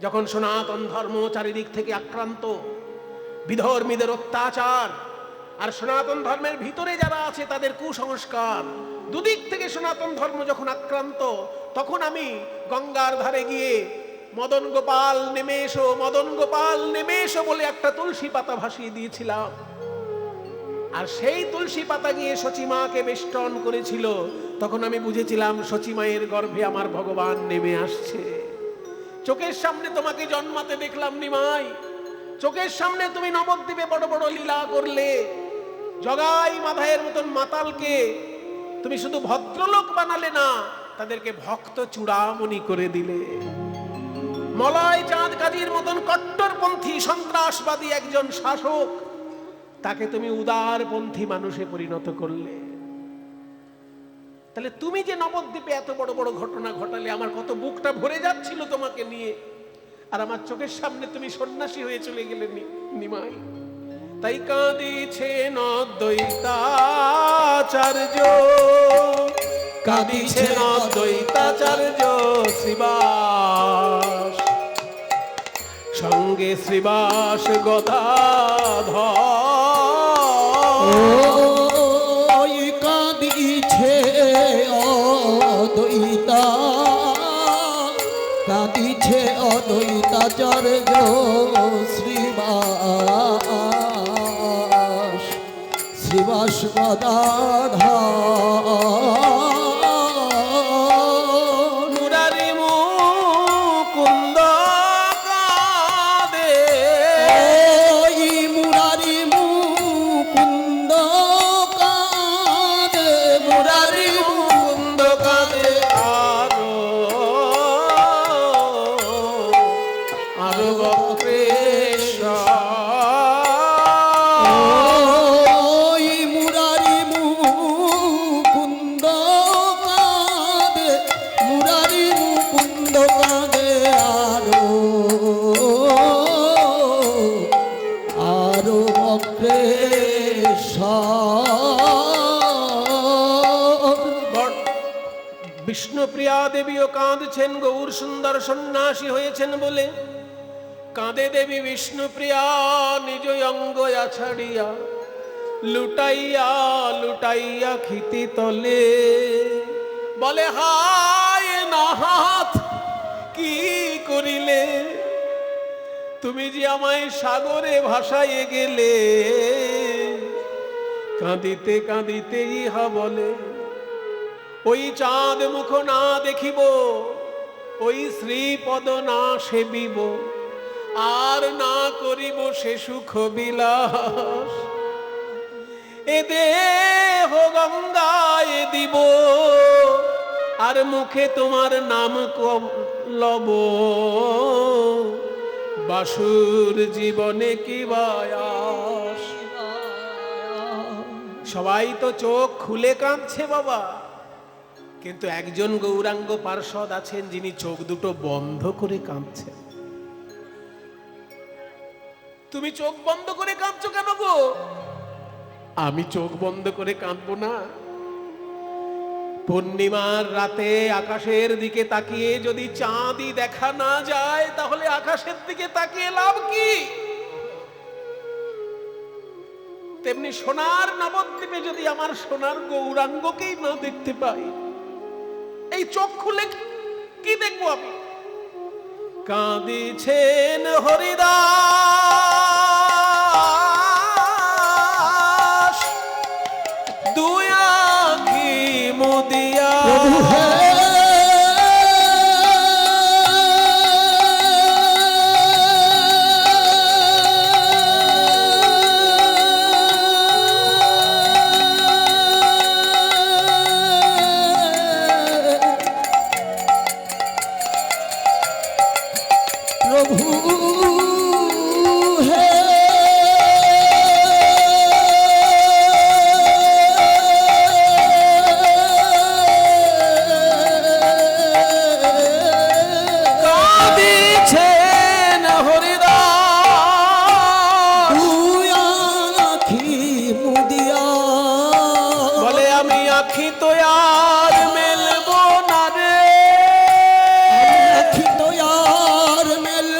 যখন সনাতন ধর্ম চারিদিক থেকে আক্রান্ত, বিধর্মীদের অত্যাচার আর সনাতন ধর্মের ভিতরে যারা আছে তাদের কুসংস্কার, দুদিক থেকে সনাতন ধর্ম যখন আক্রান্ত, তখন আমি গঙ্গার ধারে গিয়ে মদন গোপাল নেমে এসো, মদন গোপাল নেমে এসো বলে একটা তুলসী পাতা ভাসিয়ে দিয়েছিলাম। আর সেই তুলসী পাতা গিয়ে সচিমাকে বেষ্টন করেছিল। তখন আমি বুঝেছিলাম সচিমায়ের গর্ভে আমার ভগবান নেমে আসছে। চোখের সামনে তোমাকে জন্মাতে দেখলাম নিমাই, চোখের সামনে তুমি নবদ্বীপে বড় বড় লীলা করলে। জগাই মাধায়ের মতন মাতালকে তুমি শুধু ভদ্রলোক বানালে না, তাদেরকে ভক্ত চূড়ামণি করে দিলে। মলয় চাঁদ কাজীর মতন কট্টরপন্থী সন্ত্রাসবাদী একজন শাসক, তাকে তুমি উদারপন্থী মানুষে পরিণত করলে। তাহলে তুমি যে নবদ্বীপে এত বড় বড় ঘটনা ঘটালে, আমার কত বুকটা ভরে যাচ্ছিল তোমাকে নিয়ে, আর আমার চোখের সামনে তুমি সন্ন্যাসী হয়ে চলে গেলে নিমাই। তাই কাঁদিছেন অদ্বৈতাচার্য, কাঁদিছেন অদ্বৈতাচার্য শ্রীবাস, সঙ্গে শ্রীবাস গদাধর। কাঁদিছে অদ্বৈতা, কাঁদিছে অদ্বৈতাচার্য শ্রীবাস, শ্রীবাস গদাধর। মুরারি মুকুন্দ কাঁদে, ওই মুরারি মুকুন্দ কাঁদে, মুরারি মুকুন্দ কাঁদে, আরো বক্রেশ্বর। ওই মুরারি মুকুন্দ কাঁদে, মুরারি মুকুন্দ কাঁদে, আরো বক্রেশ্বর। বিষ্ণুপ্রিয়া দেবীও কাঁদছেন গৌর সুন্দর সন্ন্যাসী হয়েছেন বলে। কাঁদে দেবী বিষ্ণুপ্রিয়া নিজ অঙ্গ ছাড়িয়া, লুটাইয়া লুটাইয়া খিতি তলে, বলে হায় নাহাত কি করিলে, তুমি যে আমায় সাগরে ভাসাইয়ে গেলে। কাঁদিতে কাঁদিতে ইহা বলে, ওই চাঁদ মুখ না দেখিব, ওই শ্রীপদ না সেবিব, আর না করিব সে সুখ বিলাস। এ দেহ গঙ্গায় দিব, আর মুখে তোমার নাম লব, বাসুর জীবনে কি বায়াস। সবাই তো চোখ খুলে কাঁদছে বাবা, কিন্তু একজন গৌরাঙ্গ পার্ষদ আছেন যিনি চোখ দুটো বন্ধ করে কাঁদছেন। তুমি চোখ বন্ধ করে কাঁদছো কেন গো? আমি চোখ বন্ধ করে কাঁদবো না? পূর্ণিমার রাতে আকাশের দিকে তাকিয়ে যদি চাঁদই দেখা না যায়, তাহলে আকাশের দিকে তাকিয়ে লাভ কি? তেমনি সোনার নবদ্বীপে যদি আমার সোনার গৌরাঙ্গকেই না দেখতে পাই, এই চোখ খুলে কি দেখবো আমি? কাঁদিছেন হরিদাস, দুই আঁখি মুদিয়া, প্রভু হে কাঁদিছেন হরিদাস, তুই আঁখি মুদিয়া, বলে আমি আঁখি তো আর মেলবো না রে, আঁখি তো আর মেল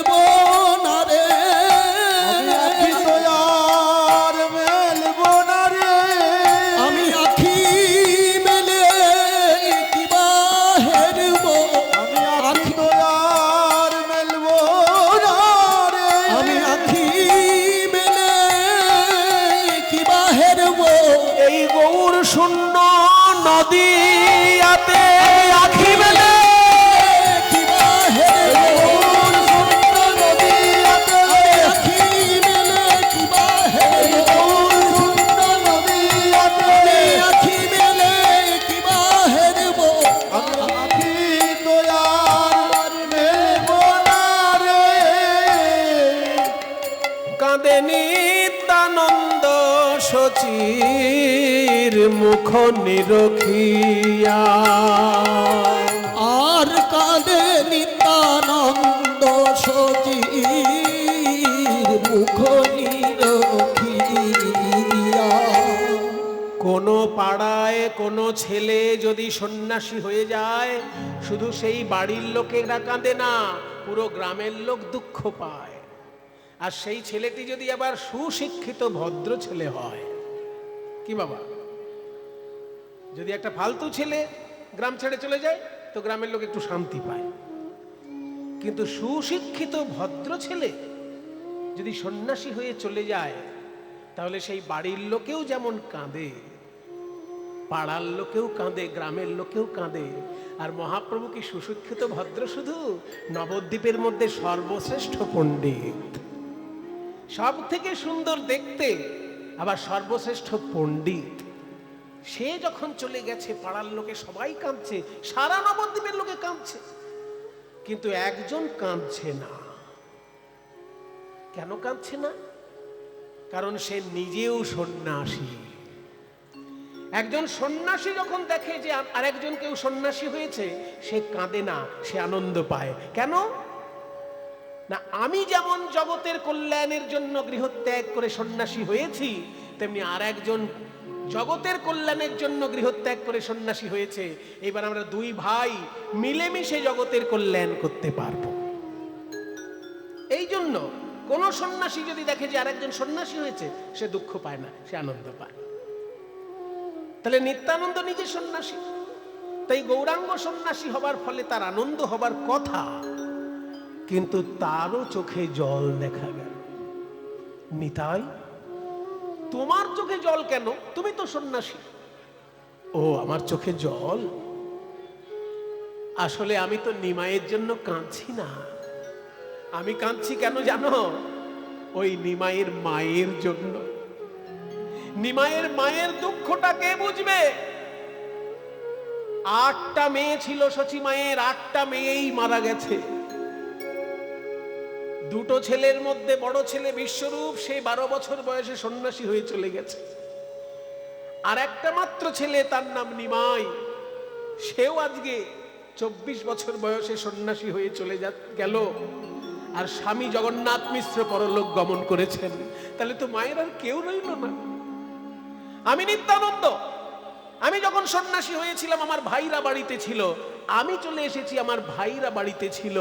নিত্যানন্দ শচীর মুখ নিরখিয়া। আর কাঁদে নিত্যানন্দ শচীর মুখ নিরখিয়া। কোনো পাড়ায় কোনো ছেলে যদি সন্ন্যাসী হয়ে যায়, শুধু সেই বাড়ির লোকেরা কাঁদে না, পুরো গ্রামের লোক দুঃখ পায়। আর সেই ছেলেটি যদি আবার সুশিক্ষিত ভদ্র ছেলে হয়, কি বাবা, যদি একটা ফালতু ছেলে গ্রাম ছেড়ে চলে যায় তো গ্রামের লোক একটু শান্তি পায়। কিন্তু সুশিক্ষিত ভদ্র ছেলে যদি সন্ন্যাসী হয়ে চলে যায়, তাহলে সেই বাড়ির লোকেও যেমন কাঁদে, পাড়ার লোকেও কাঁদে, গ্রামের লোকেও কাঁদে। আর মহাপ্রভু কি সুশিক্ষিত ভদ্র শুধু, নবদ্বীপের মধ্যে সর্বশ্রেষ্ঠ পণ্ডিত, সব থেকে সুন্দর দেখতে, আবার সর্বশ্রেষ্ঠ পণ্ডিত। সে যখন চলে গেছে, পাড়ার লোকে সবাই কাঁদছে, সারা নবদ্বীপের লোকে কাঁদছে, কিন্তু একজন কাঁদছে না। কেন কাঁদছে না? কারণ সে নিজেও সন্ন্যাসী। একজন সন্ন্যাসী যখন দেখে যে আরেকজন কেউ সন্ন্যাসী হয়েছে, সে কাঁদে না, সে আনন্দ পায়। কেন না? আমি যেমন জগতের কল্যাণের জন্য গৃহত্যাগ করে সন্ন্যাসী হয়েছি, তেমনি আর একজন জগতের কল্যাণের জন্য গৃহত্যাগ করে সন্ন্যাসী হয়েছে। এবার আমরা দুই ভাই মিলেমিশে জগতের কল্যাণ করতে পারবো। এই জন্য কোন সন্ন্যাসী যদি দেখে যে আরেকজন সন্ন্যাসী হয়েছে, সে দুঃখ পায় না, সে আনন্দ পায়। তাহলে নিত্যানন্দ নিজে সন্ন্যাসী, তাই গৌরাঙ্গ সন্ন্যাসী হবার ফলে তার আনন্দ হবার কথা, কিন্তু তারও চোখে জল দেখা গেল। নিতাই, তোমার চোখে জল কেন? তুমি তো সন্ন্যাসী। ও, আমার চোখে জল? আসলে আমি তো নিমাইয়ের জন্য কাঁদছি না। আমি কাঁদছি কেন জানো? ওই নিমাইয়ের মায়ের জন্য। নিমাইয়ের মায়ের দুঃখটা কে বুঝবে? 8টা মেয়ে ছিল শচী মায়ের, 8টা মেয়েই মারা গেছে। দুটো ছেলের মধ্যে বড় ছেলে বিশ্বরূপ, সে 12 বছর বয়সে সন্ন্যাসী হয়ে চলে গেছে। আর একটা মাত্র ছেলে, তার নাম নিমাই, সেও আজকে 24 বছর বয়সে সন্ন্যাসী হয়ে চলে গেল। আর স্বামী জগন্নাথ মিশ্র পরলোক গমন করেছেন। তাহলে তো মায়ের আর কেউ রইল না। আমি নিত্যানন্দ, আমি যখন সন্ন্যাসী হয়েছিলাম, আমার ভাইরা বাড়িতে ছিল। আমি চলে এসেছি, আমার ভাইরা বাড়িতে ছিল।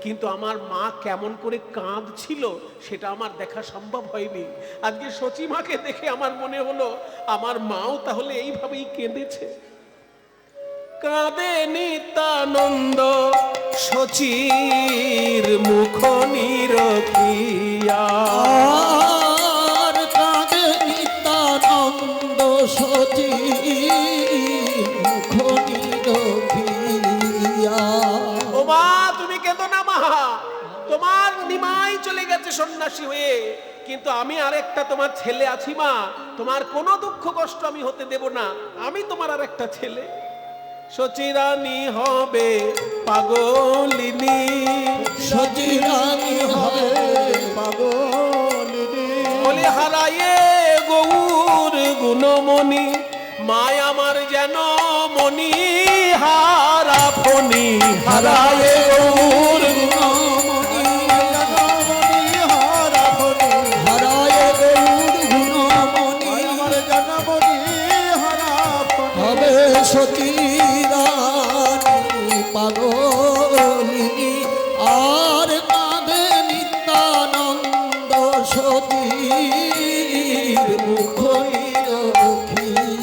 কিন্তু আমার মা কেমন করে কাঁদছিল সেটা আমার দেখা সম্ভব হয়নি। আজকে শচী মাকে দেখে আমার মনে হলো আমার মাও তাহলে এইভাবেই কেঁদেছে। কাঁদে নিত্যানন্দ শচীর মুখ নিরখিয়া। আর কাঁদে নিত্যানন্দ শচীর মুখ নিরখিয়া। ও মা, তুমি কেঁদো না মা, তোমার নিমাই চলে গেছে সন্ন্যাসী হয়ে, কিন্তু আমি আরেকটা তোমার ছেলে আছি মা। তোমার কোনো দুঃখ কষ্ট আমি হতে দেব না। আমি তোমার আরেকটা ছেলে। শচীরানী হবে পাগলিনী, শচীরানী হবে পাগলিনী। বলে হারায়ে গৌর গুণমণি, মায় আমার যেন মনি হারা ফণি। হারায়ে গৌর গুণমণি, হারা ফণি। হারায়ে গৌর গুণমণি, আমার যেন মনি হারা ফণি। হবে শচীরানী পাগলিনী। আর কাঁদে নিত্যানন্দ শচীর মুখ নিরখিয়া।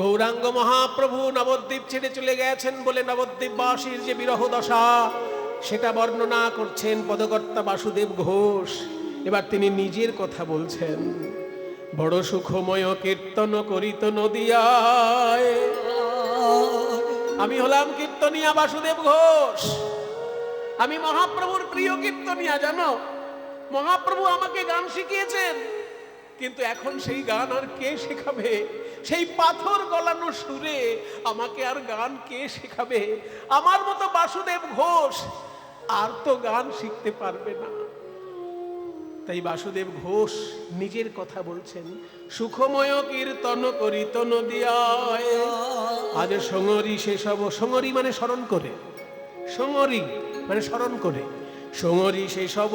গৌরাঙ্গ মহাপ্রভু নবদ্বীপ ছেড়ে চলে গেছেন বলে নবদ্বীপবাসীর যে বিরহ দশা, সেটা বর্ণনা করছেন পদকর্তা বাসুদেব ঘোষ। এবার তিনি নিজের কথা বলছেন। বড় সুখময় কীর্তন করিত নদিয়ায়। আমি হলাম কীর্তনিয়া বাসুদেব ঘোষ। আমি মহাপ্রভুর প্রিয় কীর্তনিয়া, জানো। মহাপ্রভু আমাকে গান শিখিয়েছেন, কিন্তু এখন সেই গান আর কে শেখাবে? সেই পাথর গলানো সুরে আমাকে আর গান কে শেখাবে? আমার মতো বাসুদেব ঘোষ আর তো গান শিখতে পারবে না। তাই বাসুদেব ঘোষ নিজের কথা বলছেন, সুখময় কীর্তন করিত নদিয়ায়, আজ সঙরি সেসব, সঙরি মানে স্মরণ করে, সঙরি মানে স্মরণ করে, সঙরি সেসব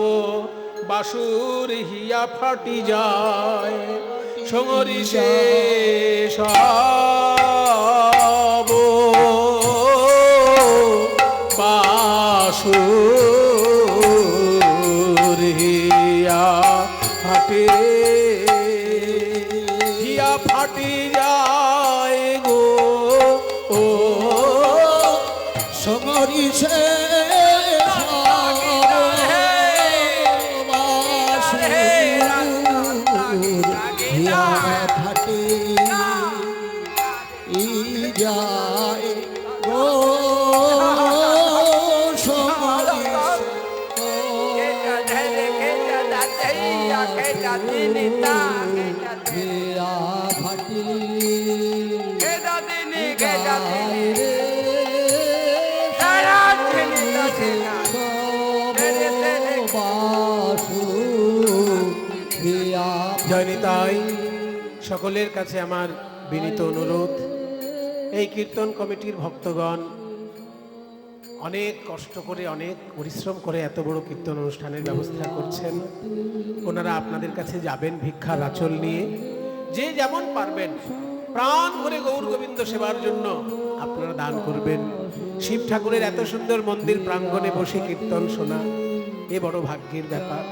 বাসুর হিয়া ফাটি যায়, সঙরি সেসব বাসুর হিয়া ফাটে, হিয়া ফাটি যায় গো ও সমরি সে ফাটে যায় গো সমরি ফাটি জয়নিতাই, সকলের কাছে আমার বিনীত অনুরোধ, এই কীর্তন কমিটির ভক্তগণ অনেক কষ্ট করে, অনেক পরিশ্রম করে এত বড় কীর্তন অনুষ্ঠানের ব্যবস্থা করছেন। ওনারা আপনাদের কাছে যাবেন ভিক্ষার আঁচল নিয়ে, যে যেমন পারবেন প্রাণ ভরে গৌর গোবিন্দ সেবার জন্য আপনারা দান করবেন। শিব ঠাকুরের এত সুন্দর মন্দির প্রাঙ্গণে বসে কীর্তন শোনা এ বড় ভাগ্যের ব্যাপার।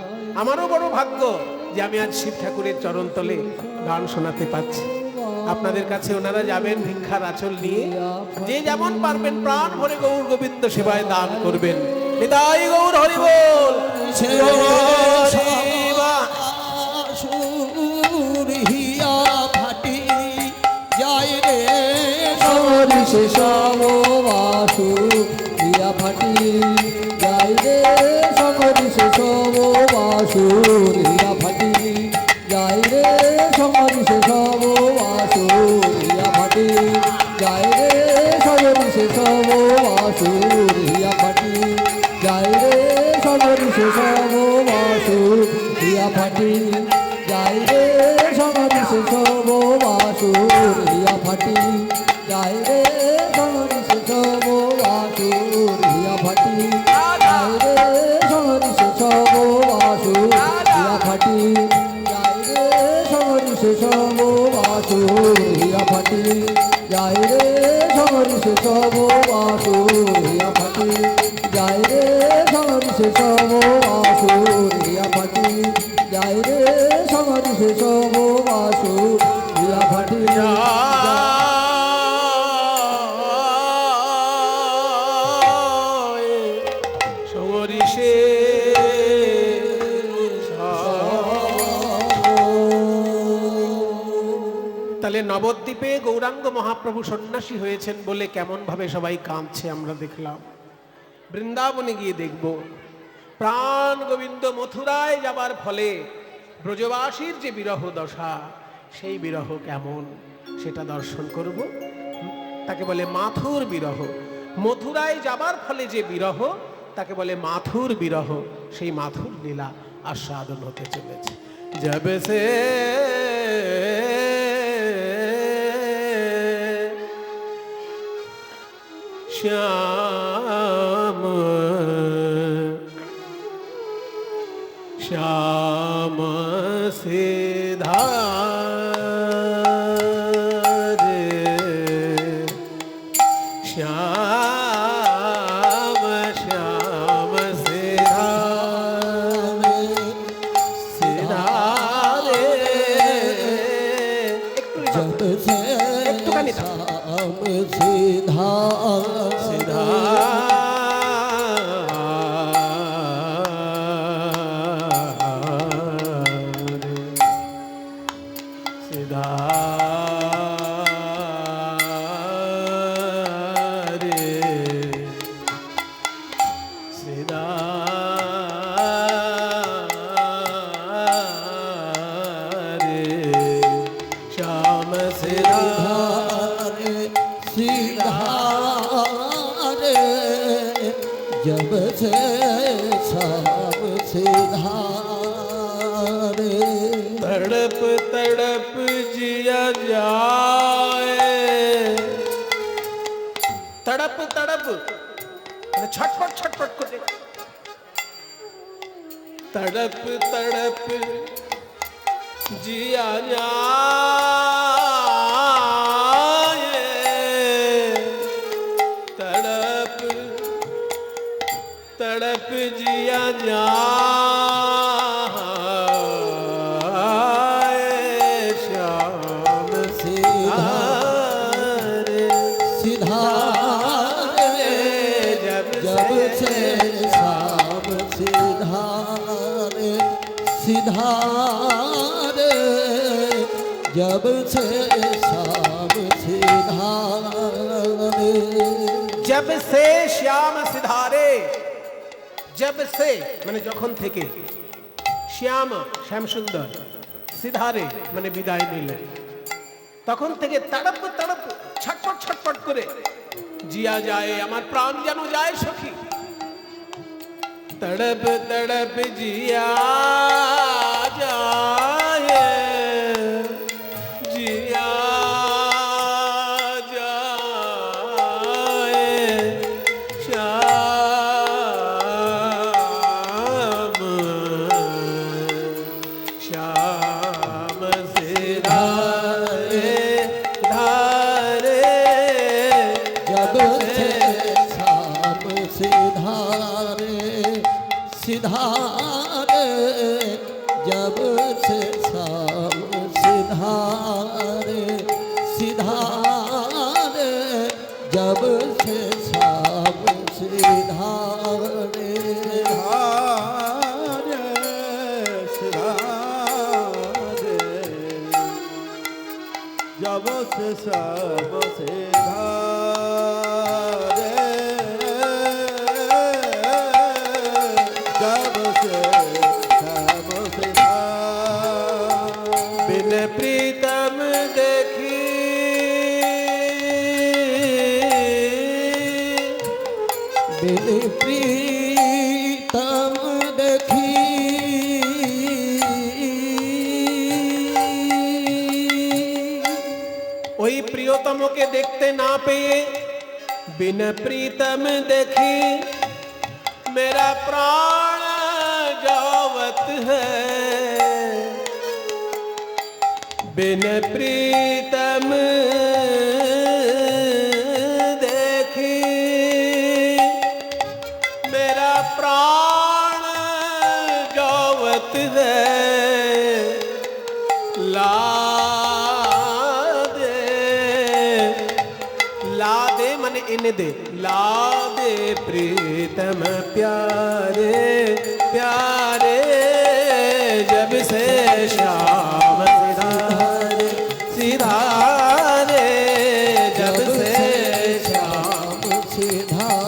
আমারও বড় ভাগ্য যে আমি আজ শিব ঠাকুরের চরণতলে গান শোনাতে পাচ্ছি। আপনাদের কাছে ওনারা যাবেন ভিক্ষার আঁচল নিয়ে, যে যেমন পারবেন প্রাণ ভরে গৌর গোবিন্দ সেবায় দান করবেন। বিদায় গৌর হরি বল। হিয়া ফাটি যায় রে সমরি সব বাসু, হিয়া ফাটি যায় রে সমরি সব বাসু, হিয়া ফাটি যায় রে সমরি সব বাসু, হিয়া ফাটি যায় রে সমরি সব বাসু, হিয়া ফাটি যায় রে সমরি সব বাসু, হিয়া ফাটি যায় রে সমরি সব বাসু, হিয়া ফাটি যায় রে সমরি সব বাসু, হিয়া ফাটি যায় রে সমরি সব বাসু, হিয়া ফাটি যায় রে সমরি সব বাসু, হিয়া ফাটি যায় রে সমরি সব বাসু, হিয়া ফাটি যায় রে সমরি সব বাসু, হিয়া ফাটি যায় রে সমরি সব বাসু, হিয়া ফাটি তাহলে নবদ্বীপে গৌরাঙ্গ মহাপ্রভু সন্ন্যাসী হয়েছেন বলে কেমন ভাবে সবাই কাঁদছে আমরা দেখলাম। বৃন্দাবনে গিয়ে দেখব প্রাণ গোবিন্দ মথুরায় যাবার ফলে ব্রজবাসীর যে বিরহ দশা, সেই বিরহ কেমন সেটা দর্শন করব। তাকে বলে মাথুর বিরহ। মথুরায় যাবার ফলে যে বিরহ তাকে বলে মাথুর বিরহ। সেই মাথুর লীলা আস্বাদন হতে চলেছে। জব সে শ্যাম শ্যাম সে ধারে, শ্যাম শ্যাম সে ধারে, সে ধারে একটুখানি সিধা সিধা সিধা রে সিধা রে শ্যাম সিধা सिधारे जब से सब सिधारे रे तड़प तड़प जिया जाए, तड़प तड़प छटपट छटपट करे, तड़प तड़प जिया जाए, तड़प तड़प जिया जाए, श्याम सिधारे सिधारे जब जब से शाम सिधारे सिधारे जब से शाम सिधारे जब से श्याम सिधारे, जब से মানে যখন থেকে, শ্যাম শ্যাম সুন্দর, সিধারে মানে বিদায় নিলেন, তখন থেকে তড়প তড়প ছটপট ছটপট করে জিয়া যায়, আমার প্রাণ যেন যায় সখী, তড়প তড়প জিয়া যায়, জিয়া যায়, শ্যাম শ্যাম সিধারে ধারে, जब से शाम सिधारे सिधारे जब से शाम सिधारे सिधारे जब से शाम सिधारे जब से सब से धारे जब से सब से धारे बिन प्रीतम देखी, बिन प्रीतम देखी ওই প্রিয়তমকে দেখতে না পেয়ে, बिन प्रीतम देखी मेरा प्राण जावत है, बिन प्रीतम देखी मेरा प्राण जावत है, ला दे मन इन दे, ला दे प्रीतम प्यारे प्यारे, जब से श्याम सिधारे सिधारे, जब से शाम सिधारे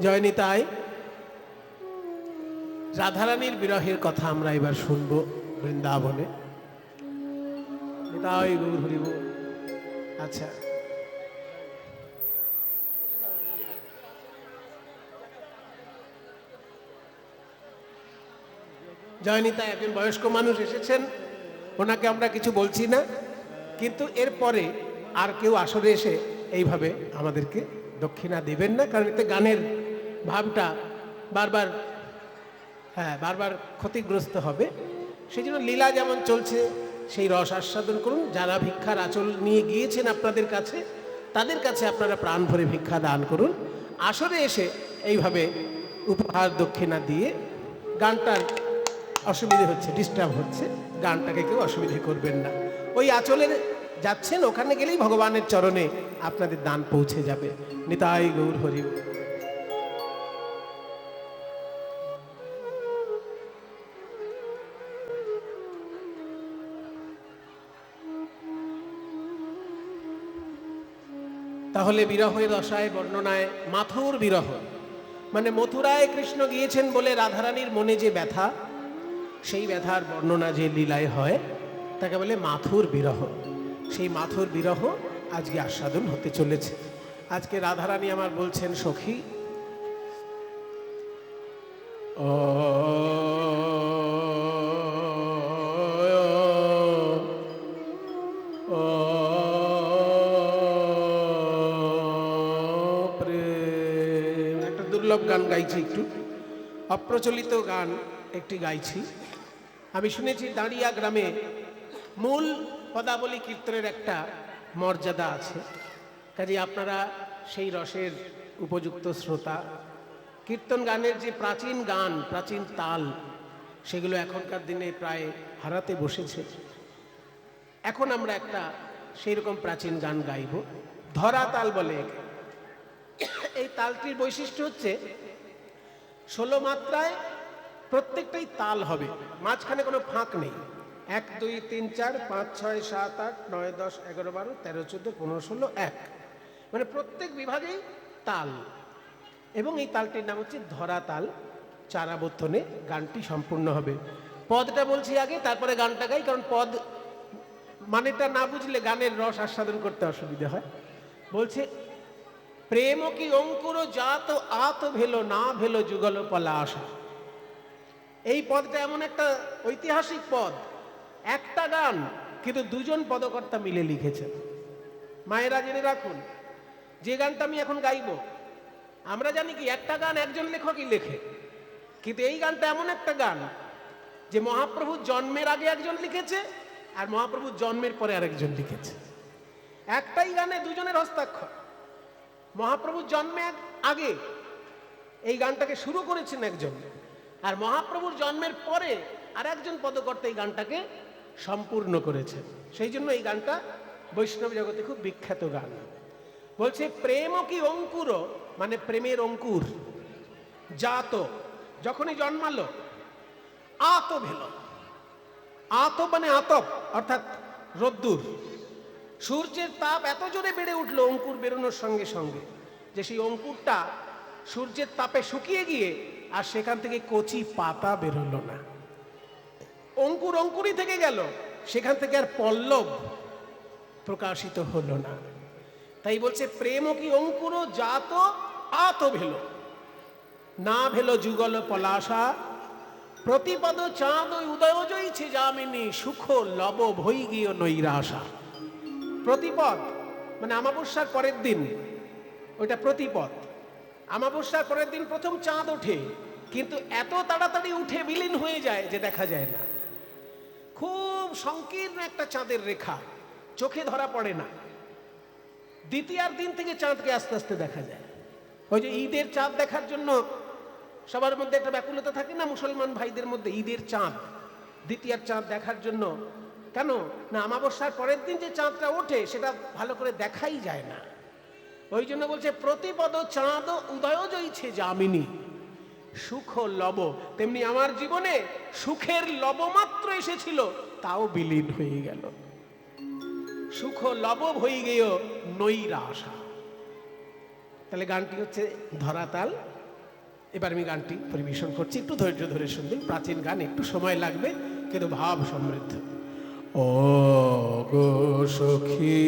জয়নিতাই, রাধারানীর বিরহের কথা আমরা এবার শুনবো বৃন্দাবনে। নিতাই গৌর হরি বল। আচ্ছা, জয়নিতাই একজন বয়স্ক মানুষ এসেছেন, ওনাকে আমরা কিছু বলছি না, কিন্তু এরপরে আর কেউ আসরে এসে এইভাবে আমাদেরকে দক্ষিণা দেবেন না, কারণ এতে গানের ভাবটা বারবার বারবার ক্ষতিগ্রস্ত হবে। সেই জন্য লীলা যেমন চলছে সেই রস আস্বাদন করুন। যারা ভিক্ষার আঁচল নিয়ে গিয়েছেন আপনাদের কাছে, তাদের কাছে আপনারা প্রাণ ভরে ভিক্ষা দান করুন। আসরে এসে এইভাবে উপহার দক্ষিণা দিয়ে, গানটার অসুবিধে হচ্ছে, ডিস্টার্ব হচ্ছে, গানটাকে কেউ অসুবিধে করবেন না। ওই আঁচলের যাচ্ছেন, ওখানে গেলেই ভগবানের চরণে আপনাদের দান পৌঁছে যাবে। নিতাই গৌর হরি। তাহলে বিরহের দশায় বর্ণনায় মাথুর বিরহ, মানে মথুরায় কৃষ্ণ গিয়েছেন বলে রাধারানীর মনে যে ব্যথা, সেই ব্যথার বর্ণনা যে লীলায় হয় তাকে বলে মাথুর বিরহ। সেই মাথুর বিরহ আজকে আস্বাদন হতে চলেছে। আজকে রাধারানী আমার বলছেন, সখী ও দুর্লভ গান গাইছি, একটু অপ্রচলিত গান একটি গাইছি। আমি শুনেছি দাঁড়িয়া গ্রামে মূল পদাবলী কীর্তনের একটা মর্যাদা আছে, কাজে আপনারা সেই রসের উপযুক্ত শ্রোতা। কীর্তন গানের যে প্রাচীন গান, প্রাচীন তাল, সেগুলো এখনকার দিনে প্রায় হারাতে বসেছে। এখন আমরা একটা সেই রকম প্রাচীন গান গাইব, ধরা তাল বলে একে। এই তালটির বৈশিষ্ট্য হচ্ছে 16 মাত্রায় প্রত্যেকটাই তাল হবে, মাঝখানে কোনো ফাঁক নেই। 1 2 3 4 5 6 7 8 9 10 11 12 13 14 15 16 1, মানে প্রত্যেক বিভাগেই তাল। এবং এই তালটির নাম হচ্ছে ধরা তাল। চারাবর্তনে গানটি সম্পূর্ণ হবে। পদটা বলছি আগে, তারপরে গানটা গাই, কারণ পদ মানেটা না বুঝলে গানের রস আস্বাদন করতে অসুবিধা হয়। বলছে, প্রেম কি অঙ্কুর জাত আত ভেলো না ভেলো যুগল পলাশা। এই পদটা এমন একটা ঐতিহাসিক পদ, একটা গান কিন্তু দুজন পদকর্তা মিলে লিখেছেন। মায়েরা জেনে রাখুন, যে গানটা আমি এখন গাইব, আমরা জানি কি একটা গান একজন লেখকই লেখে, কিন্তু এই গানটা এমন একটা গান যে মহাপ্রভুর জন্মের আগে একজন লিখেছে আর মহাপ্রভুর জন্মের পরে আরেকজন লিখেছে। একটাই গানে দুজনের হস্তাক্ষর। মহাপ্রভুর জন্মের আগে এই গানটাকে শুরু করেছেন একজন, আর মহাপ্রভুর জন্মের পরে আর একজন পদকর্তা এই গানটাকে সম্পূর্ণ করেছেন। সেই জন্য এই গানটা বৈষ্ণব জগতে খুব বিখ্যাত গান। বলছে, প্রেম কি অঙ্কুর, মানে প্রেমের অঙ্কুর, জাত যখনই জন্মালো, আত ভেল, আত মানে আতপ অর্থাৎ রোদ্দুর, সূর্যের তাপ এত জোরে বেড়ে উঠলো অঙ্কুর বেরোনোর সঙ্গে সঙ্গে, যে সেই অঙ্কুরটা সূর্যের তাপে শুকিয়ে গিয়ে আর সেখান থেকে কচি পাতা বেরোলো না। অঙ্কুর অঙ্কুরই থেকে গেল, সেখান থেকে আর পল্লব প্রকাশিত হলো না। তাই বলছে, প্রেম কি অঙ্কুর জাত আত ভেল না ভেল যুগল পলাশা, প্রতিপদ চাঁদ উদয় জইছে যামিনী, সুখ লব ভই গিয়ে নৈরাশা। প্রতিপদ মানে অমাবস্যার পরের দিন, ওইটা প্রতিপদ। অমাবস্যার পরের দিন প্রথম চাঁদ ওঠে, কিন্তু এত তাড়াতাড়ি উঠে বিলীন হয়ে যায় যে দেখা যায় না। খুব সংকীর্ণ একটা চাঁদের রেখা, চোখে ধরা পড়ে না। দ্বিতীয়ার দিন থেকে চাঁদকে আস্তে আস্তে দেখা যায়। ওই যে ঈদের চাঁদ দেখার জন্য সবার মধ্যে একটা ব্যাকুলতা থাকে না, মুসলমান ভাইদের মধ্যে, ঈদের চাঁদ, দ্বিতীয়ার চাঁদ দেখার জন্য। কেন না, অমাবস্যার পরের দিন যে চাঁদটা ওঠে সেটা ভালো করে দেখাই যায় না। ওই জন্য বলছে, প্রতিপদ চাঁদ উদয় জইছে যামিনী, সুখ লব। তেমনি আমার জীবনে সুখের লবমাত্র এসেছিল, তাও বিলীন হয়ে গেল। সুখ লব হয়ে গেও নৈরাশা। তাহলে গানটি হচ্ছে ধরাতাল। এবার আমি গানটি পরিবেশন করছি, একটু ধৈর্য ধরে শুনবেন। প্রাচীন গান, একটু সময় লাগবে, কিন্তু ভাব সমৃদ্ধ। ও গো সখী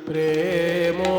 প্রেম ও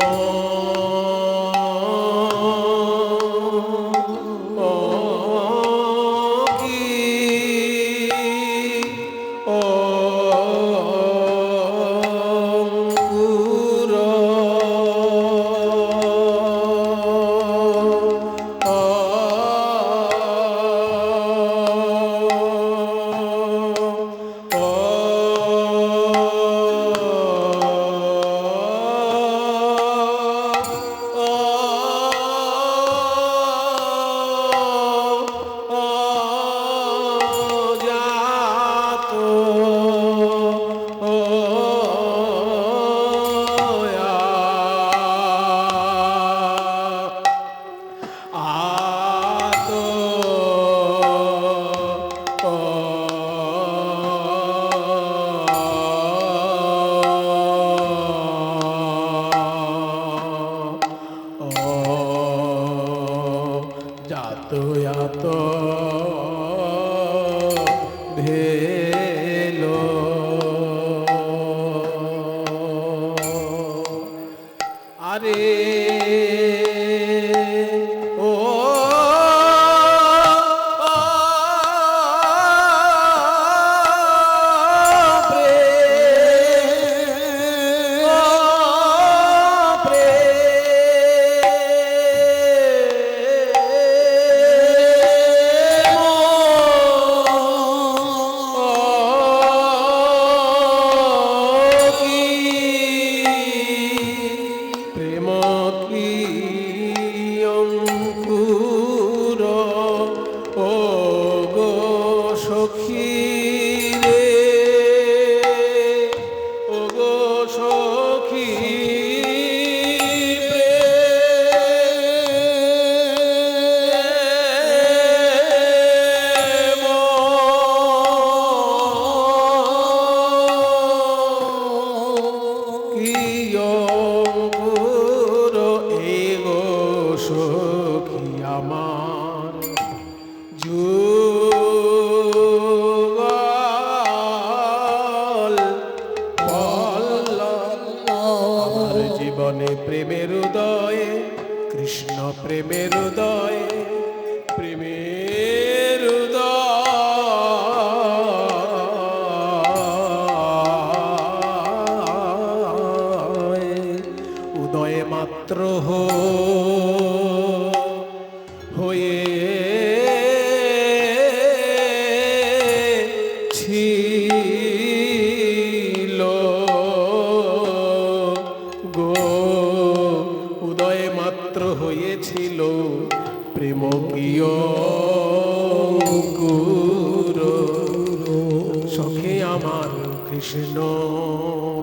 কৃষ্ণ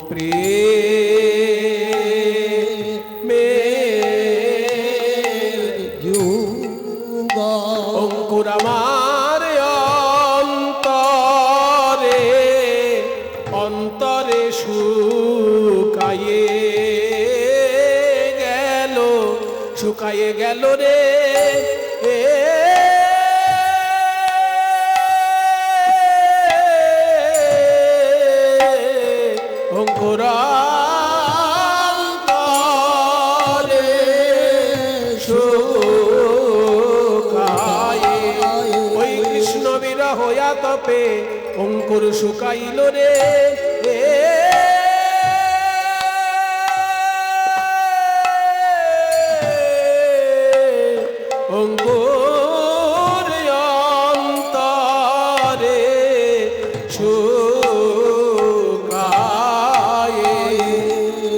প্রেমে যুগ অঙ্কুর আমার অন্তরে অন্তরে শুকায়ে গেল রে অঙ্কুর অন্তরে শুকায়ে ওই কৃষ্ণ বিরহ তপে অঙ্কুর শুকাইল রে অঙ্কুর অন্তরে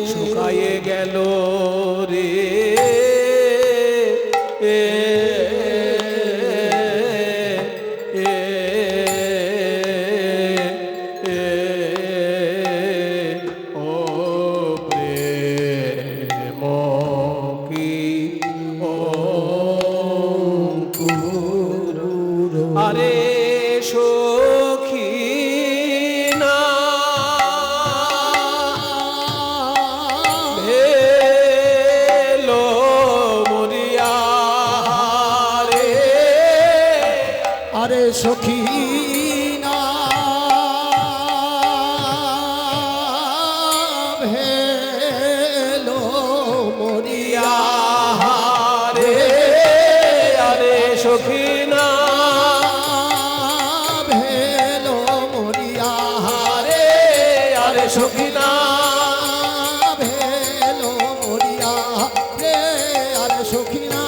শুকায়ে গেল রে ও প্রেম কি আরে সখী না ভেলো মরিয়া রে আরে সখী না ভেলো মরিয়া রে আরে সখী না ভেলো মরিয়া রে আরে সখী না ভেলো মরিয়া রে আরে সখী না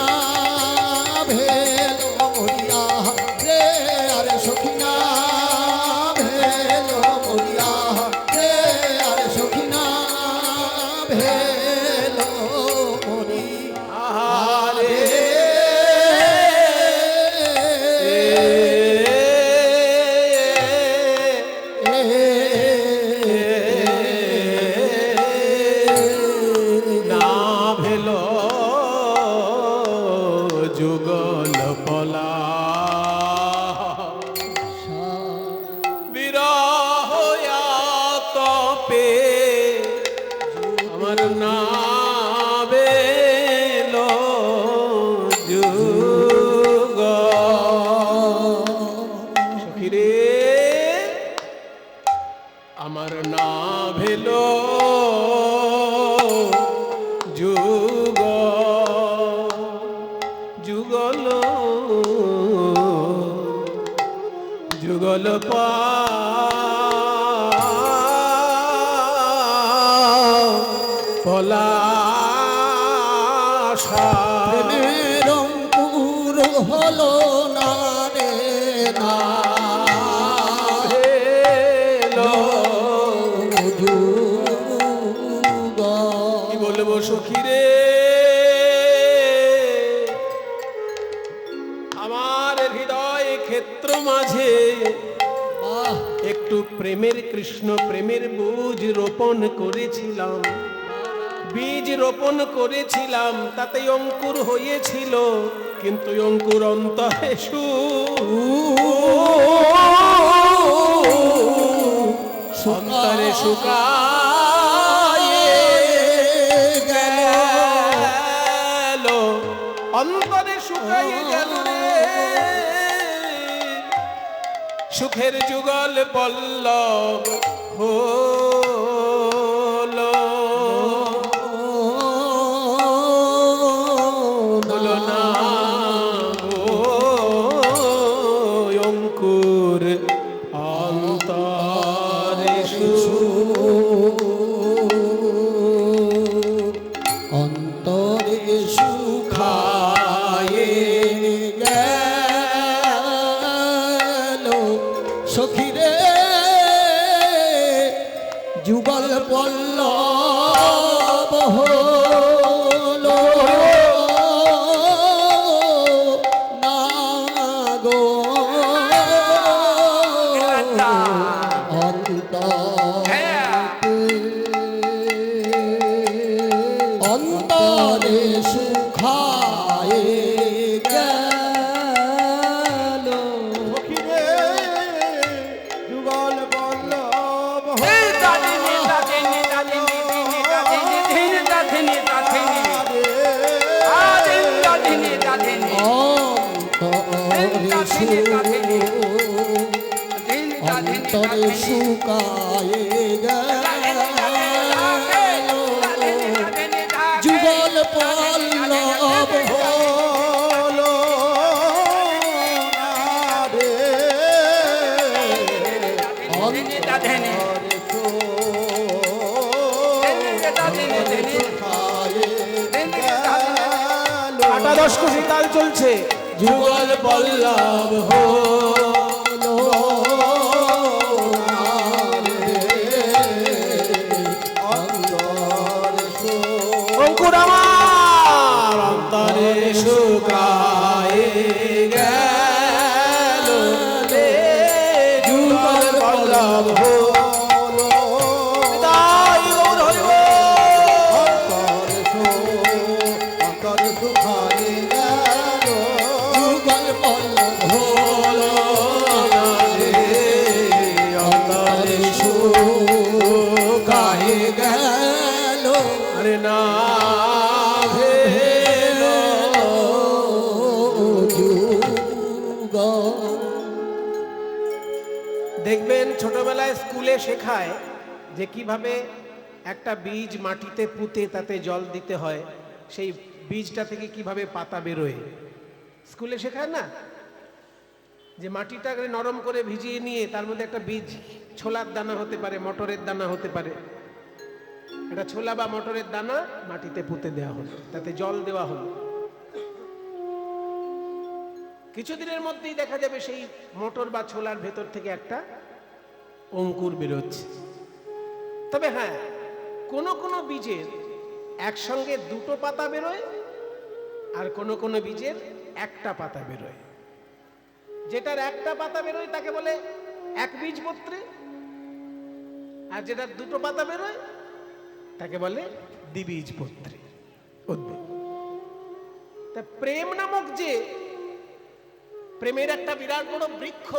ভেলো মরিয়া রে আরে সখী না ভেলো মরিয়া রে আরে সখী না ভেলো মরিয়া রে না ভেলো যুগল পলা বিরহ তপে আমার না ভেলো যুগ সখী রে আমার না ভেলো যুগ যুগল যুগল পলাশা প্রেমের অঙ্কুর হলো না রে না ভেলো যুগ কি বলবো সখী রে আমার হৃদয় ক্ষেত্র মাঝে বাহ একটু প্রেমের কৃষ্ণ প্রেমের বীজ রোপণ করেছিলাম তাতে অঙ্কুর হয়েছিল কিন্তু অঙ্কুর অন্তরে অন্তরে শুকায়ে গেল অন্তরে শুকায়ে গেল রে সুখের যুগল পল্লব হলো হলো না গো অঙ্কুর অন্তরে অন্তরে শুকায়ে গেল সখী রে যুগল পল্লব হলো না গো অন্তরে অন্তরে শুকায়ে গেল যুগল পল্লব হলো না রে অন্তরে শুকায়ে গেল একাদশ কোটি তাল চলছে। যুগল পল্লব হলো না রে অন্তরে অঙ্কুর আমার অন্তরে শুকায়ে গেল রে যুগল পল্লব হলো তাই গৌর হরি বল। অন্তরে সুখায়ে গেল যুগল পল্লব হলো না রে অন্তরে শুকায়ে গেল আরে না দেখবেন ছোটবেলায় স্কুলে শেখায় যে কিভাবে একটা বীজ মাটিতে পুঁতে তাতে জল দিতে হয়, সেই বীজটা থেকে কিভাবে পাতা বেরোয় স্কুলে শেখায় না, যে মাটিটাকে নরম করে ভিজিয়ে নিয়ে তার মধ্যে একটা বীজ, ছোলার দানা হতে পারে, মটরের দানা হতে পারে, একটা ছোলা বা মটরের দানা মাটিতে পুঁতে দেওয়া হলো, তাতে জল দেওয়া হলো। কিছুদিনের মধ্যেই দেখা যাবে সেই মটর বা ছোলার ভেতর থেকে একটা অঙ্কুর বেরোচ্ছে। তবে হ্যাঁ, কোনো কোনো বীজের একসঙ্গে দুটো পাতা বেরোয় আর কোনো কোনো বীজের একটা পাতা বেরোয়। যেটার একটা পাতা বেরোয় তাকে বলে এক বীজপত্রী, আর যেটার দুটো পাতা বেরোয় তাকে বলে দ্বিবীজপত্রী উদ্ভিদ। তা প্রেম নামক যে প্রেমের একটা বিরাট বড় বৃক্ষ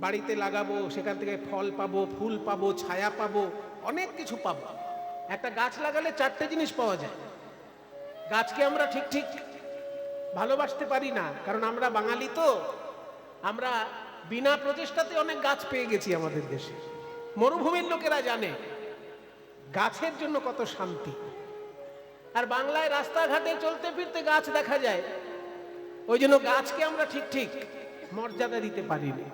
বাড়িতে লাগাবো, সেখান থেকে ফল পাবো, ফুল পাবো, ছায়া পাবো, অনেক কিছু পাবো। একটা গাছ লাগালে চারটে জিনিস পাওয়া যায়। গাছকে আমরা ঠিক ঠিক ভালোবাসতে পারি না, কারণ আমরা বাঙালি তো, আমরা বিনা প্রচেষ্টাতে অনেক গাছ পেয়ে গেছি আমাদের দেশে। মরুভূমির লোকেরা জানে গাছের জন্য কত শান্তি। আর বাংলায় রাস্তাঘাটে চলতে ফিরতে গাছ দেখা যায়, ওই জন্য গাছকে আমরা ঠিক ঠিক মর্যাদা দিতে পারিনি।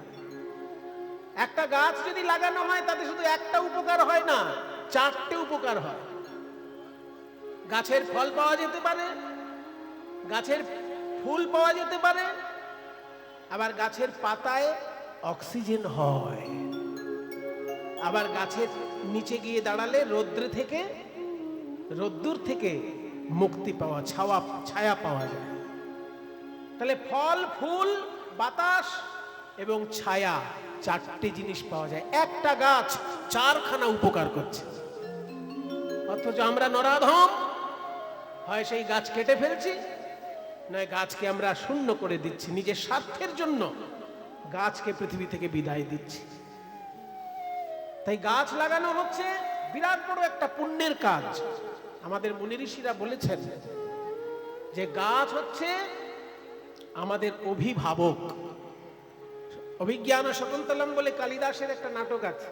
একটা গাছ যদি লাগানো হয় তাতে শুধু একটা উপকার হয় না, চারটে উপকার হয়। গাছের ফল পাওয়া যেতে পারে, গাছের ফুল পাওয়া যেতে পারে, আবার গাছের পাতায় অক্সিজেন হয়, আবার গাছের নিচে গিয়ে দাঁড়ালে রোদ্দুর থেকে মুক্তি পাওয়া, ছায়া পাওয়া যায়। তাহলে ফল, ফুল, বাতাস এবং ছায়া, চারটে জিনিস পাওয়া যায়। একটা গাছ চারখানা উপকার করছে, অথচ আমরা নরাধম, হয় সেই গাছ কেটে ফেলছি, নয় গাছকে আমরা শূন্য করে দিচ্ছি, নিজের স্বার্থের জন্য গাছকে পৃথিবী থেকে বিদায় দিচ্ছি। তাই গাছ লাগানো হচ্ছে বিরাট বড় একটা পুণ্যের কাজ। আমাদের মুনি ঋষিরা বলেছেন যে গাছ হচ্ছে আমাদের অভিভাবক। অভিজ্ঞান শকুন্তলম বলে কালিদাসের একটা নাটক আছে।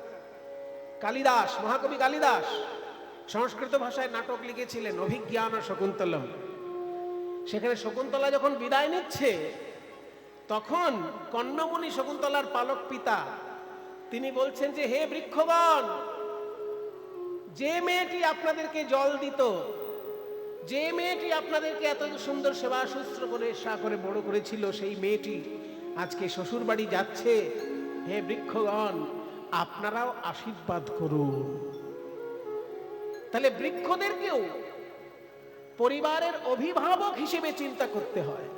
কালিদাস, মহাকবি কালিদাস সংস্কৃত ভাষায় নাটক লিখেছিলেন অভিজ্ঞান শকুন্তলম। সেখানে শকুন্তলা যখন বিদায় নিচ্ছে, তখন কর্ণমুনি শকুন্তলার পালক পিতা তিনি বলছেন যে হে বৃক্ষগণ, যে মেয়েটি আপনাদেরকে জল দিত, যে মেয়েটি আপনাদেরকে এত সুন্দর সেবা শুশ্রূষা করে বড় করেছিল, সেই মেয়েটি আজকে শ্বশুর বাড়ি যাচ্ছে। হে বৃক্ষগণ, আপনারাও আশীর্বাদ করুন। তাহলে বৃক্ষদেরকেও পরিবারের অভিভাবক হিসেবে চিন্তা করতে হয়।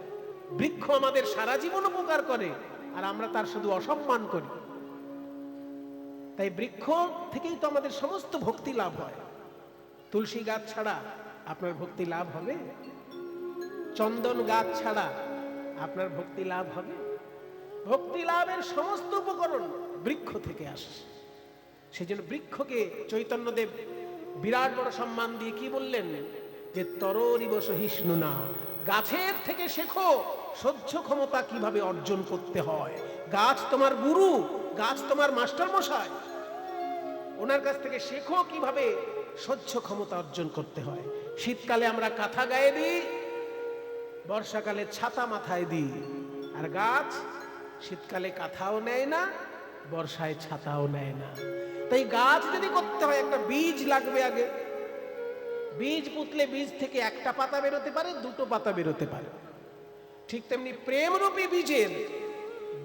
বৃক্ষ আমাদের সারা জীবন উপকার করে, আর আমরা তার শুধু অসম্মান করি। তাই বৃক্ষ থেকেই তো আমাদের সমস্ত ভক্তি লাভ হয়। তুলসী গাছ ছাড়া আপনার ভক্তি লাভ হবে? চন্দন গাছ ছাড়া আপনার ভক্তি লাভ হবে? ভক্তি লাভের সমস্ত উপকরণ বৃক্ষ থেকে আসে। সেজন্য বৃক্ষকে চৈতন্যদেব বিরাট বড় সম্মান দিয়ে কি বললেন, যে তররিব সহিষ্ণু না, গাছের থেকে শেখো সহ্য ক্ষমতা কিভাবে অর্জন করতে হয়। গাছ তোমার গুরু, গাছ তোমার মাস্টার মশাই, ওনার কাছ থেকে শেখো কিভাবে সহ্য ক্ষমতা অর্জন করতে হয়। শীতকালে আমরা কাঁথা গায়ে দিই, বর্ষাকালে ছাতা মাথায় দিই, আর গাছ শীতকালে কাঁথাও নেয় না, বর্ষায় ছাতাও নেয় না। তাই গাছ যদি করতে হয় একটা বীজ লাগবে আগে। বীজ পুঁতলে বীজ থেকে একটা পাতা বেরোতে পারে, দুটো পাতা বেরোতে পারে। ঠিক তেমনি প্রেমরূপী বীজের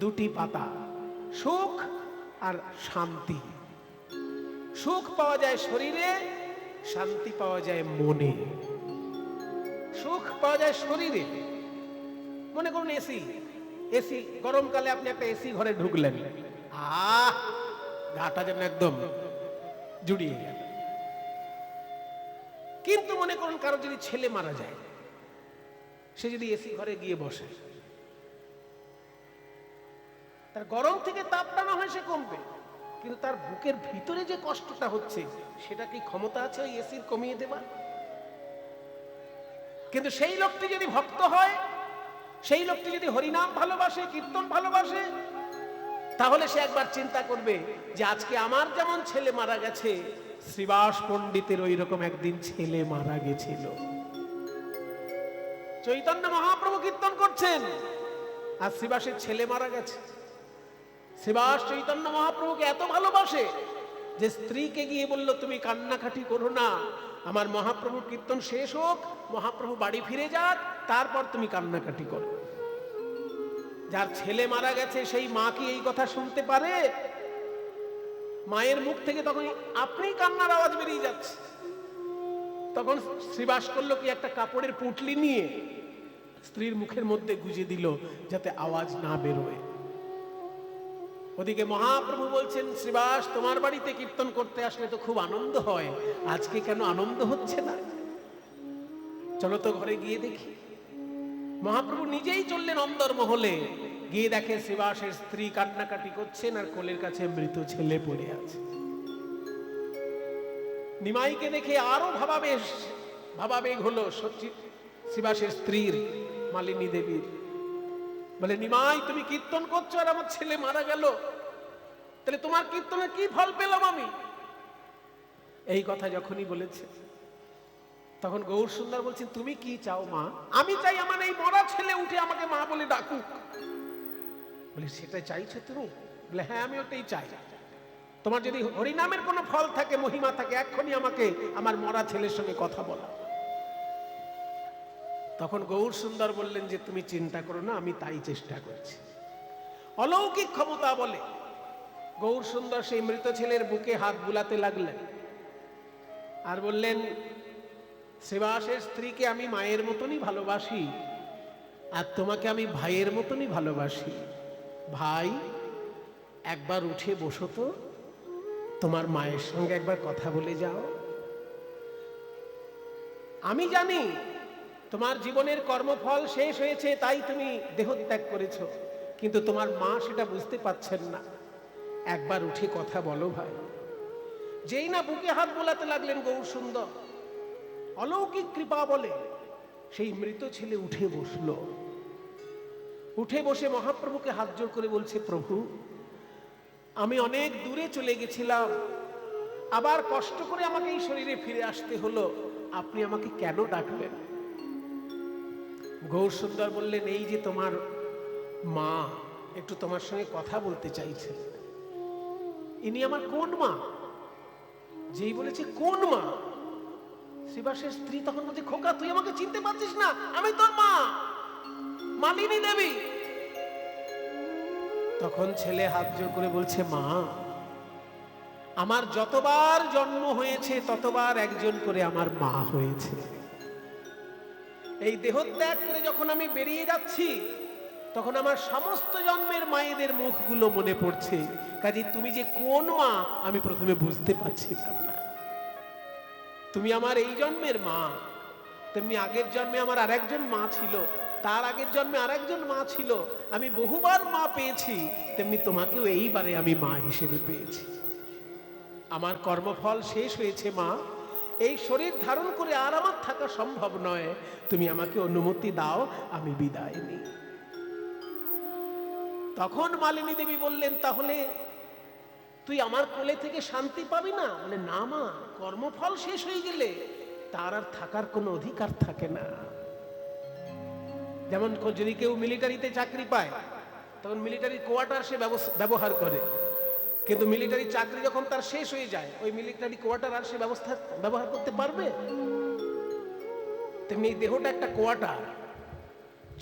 দুটি পাতা, সুখ আর শান্তি। সুখ পাওয়া যায় শরীরে, শান্তি পাওয়া যায় মনে। সুখ পাওয়া যায় শরীরে, মনে করুন এসি, এসি গরমকালে আপনি একটা এসি ঘরে ঢুকলেন, গাটা যেন একদম জুড়িয়ে গেল। কিন্তু মনে করুন কারো যদি ছেলে মারা যায়, সে যদি এসি ঘরে গিয়ে বসে, তার গরম থেকে তাপটা না হয় সে কমবে, কিন্তু তার বুকের ভিতরে যে কষ্টটা হচ্ছে সেটা কি ক্ষমতা আছে ওই এসির কমিয়ে দেবার? কিন্তু সেই লোকটি যদি ভক্ত হয়, সেই লোকটি যদি হরিনাম ভালোবাসে, কীর্তন ভালোবাসে, তাহলে সে একবার চিন্তা করবে যে আজকে আমার যেমন ছেলে মারা গেছে, শ্রীবাস পণ্ডিতের ওই রকম একদিন ছেলে মারা গেছিল। চৈতন্য মহাপ্রভু কীর্তন করছেন আর শ্রীবাসের ছেলে মারা গেছে। শ্রীবাস চৈতন্য মহাপ্রভুকে এত ভালোবাসে যে স্ত্রীকে গিয়ে বলল, তুমি কান্নাকাটি করো না, আমার মহাপ্রভুর কীর্তন শেষ হোক, মহাপ্রভু বাড়ি ফিরে যাক, তারপর তুমি কান্নাকাটি করো। যার ছেলে মারা গেছে সেই মা কি এই কথা শুনতে পারে? মায়ের মুখ থেকে তখন আপনি কান্নার আওয়াজ বেরিয়ে যাচ্ছে। তখন শ্রীবাস করলো কি, একটা কাপড়ের পুঁটলি নিয়ে স্ত্রীর মুখের মধ্যে গুজে দিল যাতে আওয়াজ না বেরোয়। ওদিকে মহাপ্রভু বলছেন, শ্রীবাস তোমার বাড়িতে কীর্তন করতে আসলে তো খুব আনন্দ হয়, আজকে কেন আনন্দ হচ্ছে না? চলো তো ঘরে গিয়ে দেখি। মহাপ্রভু নিজেই চললেন অন্দরমহলে, গিয়ে দেখে শ্রীবাসের স্ত্রী কান্নাকাটি করছেন আর কোলের কাছে মৃত ছেলে পড়ে আছে। নিমাইকে দেখে আরো ভাবাবেগ হলো শ্রীবাসের স্ত্রীর, মালিনী দেবীর। বলে, নিমাই তুমি কীর্তন করছো আর আমার ছেলে মারা গেল, তাহলে তোমার কীর্তনের কি ফল পেলাম আমি? এই কথা যখনই বলেছে তখন গৌর সুন্দর বলছেন, তুমি কি চাও মা? আমি চাই আমার এই মরা ছেলে উঠে আমাকে মা বলে ডাকুক। বলে, সেটাই চাইছো তুমি? বলে, হ্যাঁ আমি ওটাই চাই। তোমার যদি হরিনামের কোনো ফল থাকে, মহিমা থাকে, এক্ষুনি আমাকে আমার মরা ছেলের সঙ্গে কথা বলা। তখন গৌর সুন্দর বললেন যে, তুমি চিন্তা করো না, আমি তাই চেষ্টা করছি। অলৌকিক ক্ষমতা বলে গৌর সুন্দর সেই মৃত ছেলের বুকে হাত বুলাতে লাগলেন আর বললেন, শ্রীবাসের স্ত্রীকে আমি মায়ের মতনই ভালোবাসি আর তোমাকে আমি ভাইয়ের মতনই ভালোবাসি। ভাই, একবার উঠে বসো তো, তোমার মায়ের সঙ্গে একবার কথা বলে যাও। আমি জানি তোমার জীবনের কর্মফল শেষ হয়েছে, তাই তুমি দেহত্যাগ করেছো, কিন্তু তোমার মা সেটা বুঝতে পারছেন না। একবার উঠে কথা বলো ভাই। যেই না বুকে হাত বোলাতে লাগলেন গৌর সুন্দর, অলৌকিক কৃপা বলে সেই মৃত ছেলে উঠে বসলো। উঠে বসে মহাপ্রভুকে হাত জোড় করে বলছে, প্রভু আমি অনেক দূরে চলে গেছিলাম, আবার কষ্ট করে আমাকে এই শরীরে ফিরে আসতে হলো, আপনি আমাকে কেন ডাকলেন? গৌর সুন্দর বললেন, এই যে তোমার মা একটু তোমার সঙ্গে কথা বলতে চাইছে। ইনি আমার কোন মা? যেই বলেছে কোন মা, শ্রীবাসের স্ত্রী তখন বলছে, খোকা তুই আমাকে চিনতে পারছিস না? আমি তোর মা, মালিনী দেবী। তখন ছেলে হাত জোড় করে বলছে, মা আমার যতবার জন্ম হয়েছে ততবার একজন করে আমার মা হয়েছে। এই দেহত্যাগ করে যখন আমি বেরিয়ে যাচ্ছি তখন আমার সমস্ত জন্মের মায়েদের মুখগুলো মনে পড়ছে। কাজে তুমি যে কোন মা আমি প্রথমে বুঝতে পারছিলাম না। তুমি আমার এই জন্মের মা, তেমনি আগের জন্মে আমার আরেকজন মা ছিল, তার আগের জন্মে আরেকজন মা ছিল, আমি বহুবার মা পেয়েছি, তেমনি তোমাকেও এইবারে আমি মা হিসেবে পেয়েছি। আমার কর্মফল শেষ হয়েছে মা, এই শরীর ধারণ করে আর আমার থাকা সম্ভব নয়, তুমি আমাকে অনুমতি দাও আমি বিদায় নিই। তখন মালিনী দেবী বললেন, তাহলে তুই আমার কোলে থেকে শান্তি পাবি না? বলে, না মা, কর্মফল শেষ হয়ে গেলে তার আর থাকার কোনো অধিকার থাকে না। যেমন যদি কেউ মিলিটারিতে চাকরি পায়, তখন মিলিটারি কোয়ার্টার সে ব্যবহার করে, কিন্তু মিলিটারি চাকরি যখন তার শেষ হয়ে যায়, ওই মিলিটারি কোয়ার্টার আর সে ব্যবহার করতে পারবে? তেমনি এই দেহটা একটা কোয়ার্টার।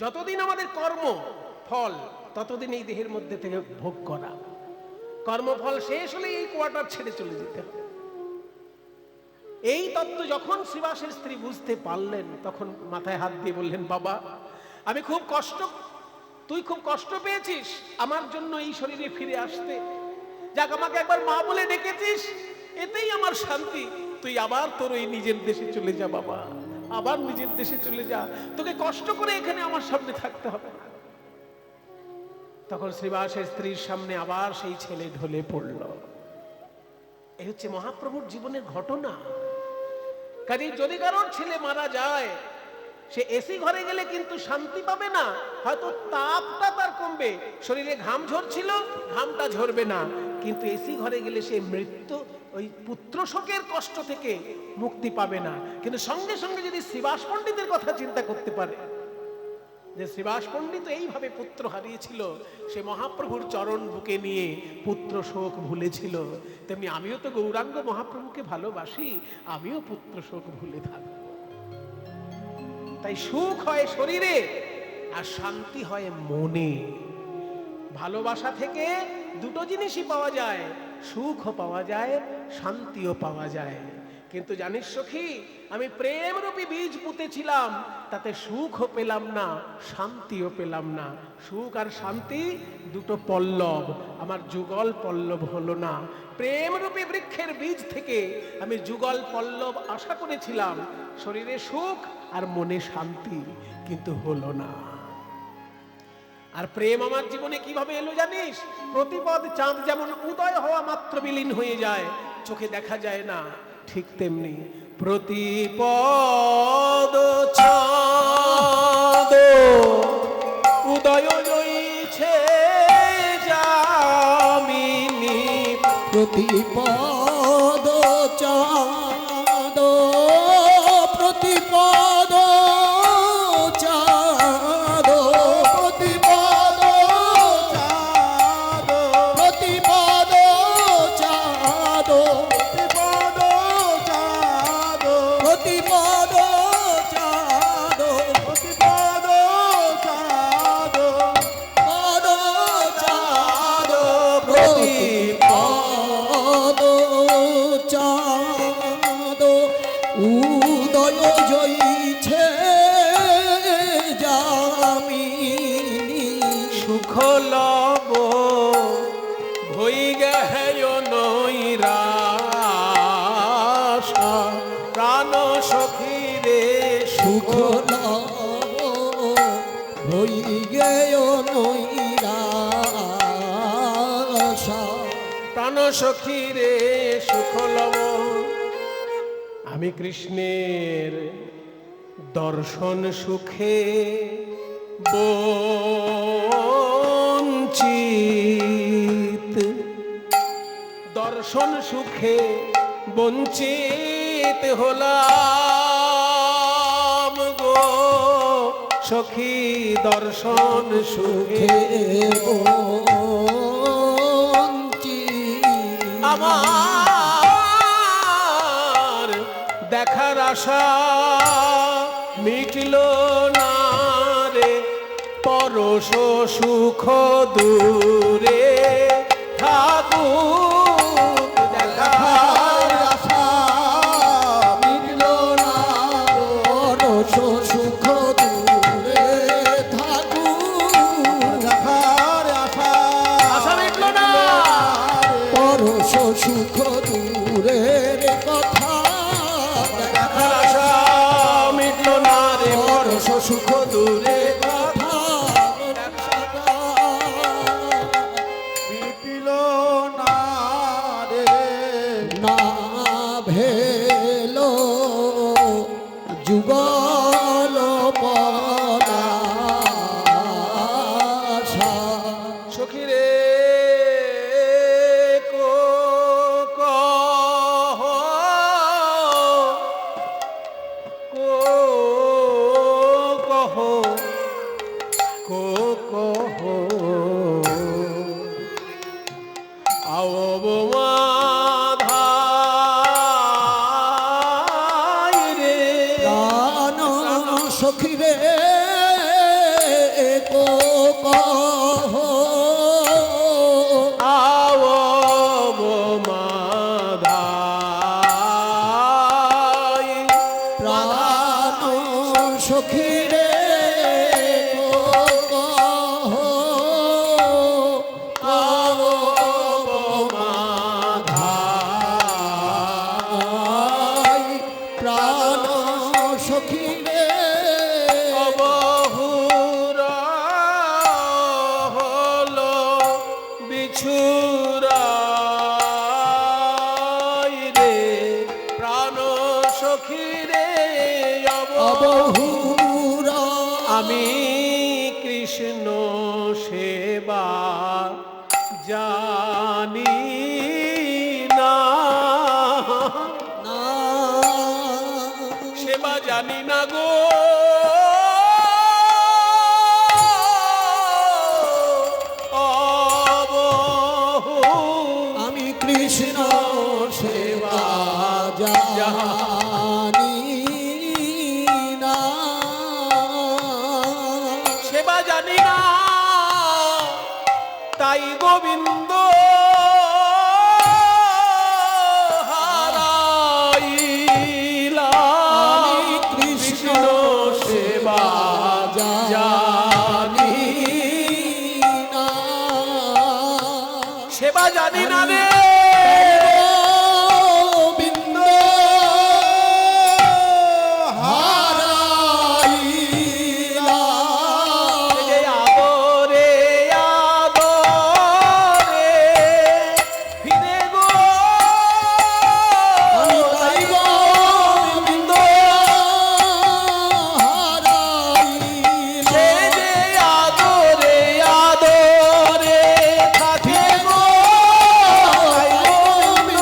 যতদিন আমাদের কর্ম ফল, ততদিন এই দেহের মধ্যে থেকে ভোগ করা। কর্মফল শেষ হলে এই কোয়ার্টার ছেড়ে চলে যেতে হবে। এই তত্ত্ব যখন শ্রীবাসের স্ত্রী বুঝতে পারলেন, তখন মাথায় হাত দিয়ে বললেন, বাবা, তুই খুব কষ্ট পেয়েছিস আমার জন্য এই শরীরে ফিরে আসতে। যাক, আমাকে একবার মা বলে ডেকেছিস, এতেই আমার শান্তি। তুই আবার তোর ওই নিজের দেশে চলে যা বাবা, আবার নিজের দেশে চলে যা, তোকে কষ্ট করে এখানে আমার সামনে থাকতে হবে না। তখন শ্রীবাসের স্ত্রীর সামনে আবার সেই ছেলে ঢলে পড়ল। এই হচ্ছে মহাপ্রভুর জীবনের ঘটনা। কাজে যদি কারোর ছেলে মারা যায়, সে এসি ঘরে গেলে কিন্তু শান্তি পাবে না। হয়তো তাপটা তার কমবে, শরীরে ঘাম ঝরছিল, ঘামটা ঝরবে না, কিন্তু এসি ঘরে গেলে সে মৃত্যু, ওই পুত্র শোকের কষ্ট থেকে মুক্তি পাবে না। কিন্তু সঙ্গে সঙ্গে যদি শ্রীবাস পণ্ডিতের কথা চিন্তা করতে পারে, যে শ্রীবাস পণ্ডিত এইভাবে পুত্র হারিয়েছিল, সে মহাপ্রভুর চরণ বুকে নিয়ে পুত্র শোক ভুলেছিল, তেমনি আমিও তো গৌরাঙ্গ মহাপ্রভুকে ভালোবাসি, আমিও পুত্র শোক ভুলে থাকবো। তাই সুখ হয় শরীরে আর শান্তি হয় মনে। ভালোবাসা থেকে দুটো জিনিসই পাওয়া যায়, সুখও পাওয়া যায়, শান্তিও পাওয়া যায়। কিন্তু জানিস সখী, আমি প্রেম রূপী বীজ পুঁতেছিলাম, তাতে সুখও পেলাম না, শান্তিও পেলাম না। সুখ আর শান্তি দুটো পল্লব, আমার যুগল পল্লব হলো না। প্রেম রূপী বৃক্ষের বীজ থেকে আমি যুগল পল্লব আশা করেছিলাম, শরীরে সুখ আর মনে শান্তি, কিন্তু হলো না। আর প্রেম আমার জীবনে কিভাবে এলো জানিস? প্রতিপদ চাঁদ যেমন উদয় হওয়া মাত্র বিলীন হয়ে যায়, চোখে দেখা যায় না, ঠিক তেমনি প্রতিপদ চাঁদ উদয় হইছে যামিনী। প্রতিপদ চাঁদ, প্রতিপদ চাঁদ, প্রতিপদ চাঁদ, প্রতিপদ চাঁদ, প্রতিপদ চাঁদ, প্রতিপদ চাঁদ, প্রতিপদ চাঁদ, পদ চাঁদ, প্রতিপদ চাঁদ উদয় জয়ীছে যামিনী। সুখ লব ভই গেয় নৈরাশা, প্রাণ সখী রে সুখ লব হই গেয় নৈরাশা, প্রাণ সখী রে সুখ লব। আমি কৃষ্ণের দর্শন সুখে বঞ্চিত, দর্শন সুখে বঞ্চিত হলাম গো সখী, দর্শন সুখে আমার দেখার আশা মিটল না রে, পরশ সুখ দূরে থাকুক, দেখার আশা মিটল না, পরশ সুখ দূরে থাকুক, দেখার আশা আশা মিটল না, পরশ সুখ দূরের কথা, দেখার আশা মিটল না রে, পরশ সুখ দূরে কথা সখী রে কহ অবমাধাই রে প্রাণ সখী রে কহ অবমাধাই প্রাণ সখী রে কহ অবমাধাই প্রাণ সখী রে অবহুরা হলো বিছুরাই রে প্রাণ সখী রে অবহুরা আমি কৃষ্ণ সেবা জানি না না সেবা জানি না গো আমি কৃষ্ণ সেবা জানি না সেবা জানি না তাই গোবিন্দ হারাইলাম। আমি কৃষ্ণ সেবা জানি না সেবা জানি না রে গোবিন্দ হারাইলাম। যে আদরে আদরে ফিরে গো আমি তাই গোবিন্দ হারাইলাম। সে যে আদরে আদরে থাকে গো তাই গোবিন্দ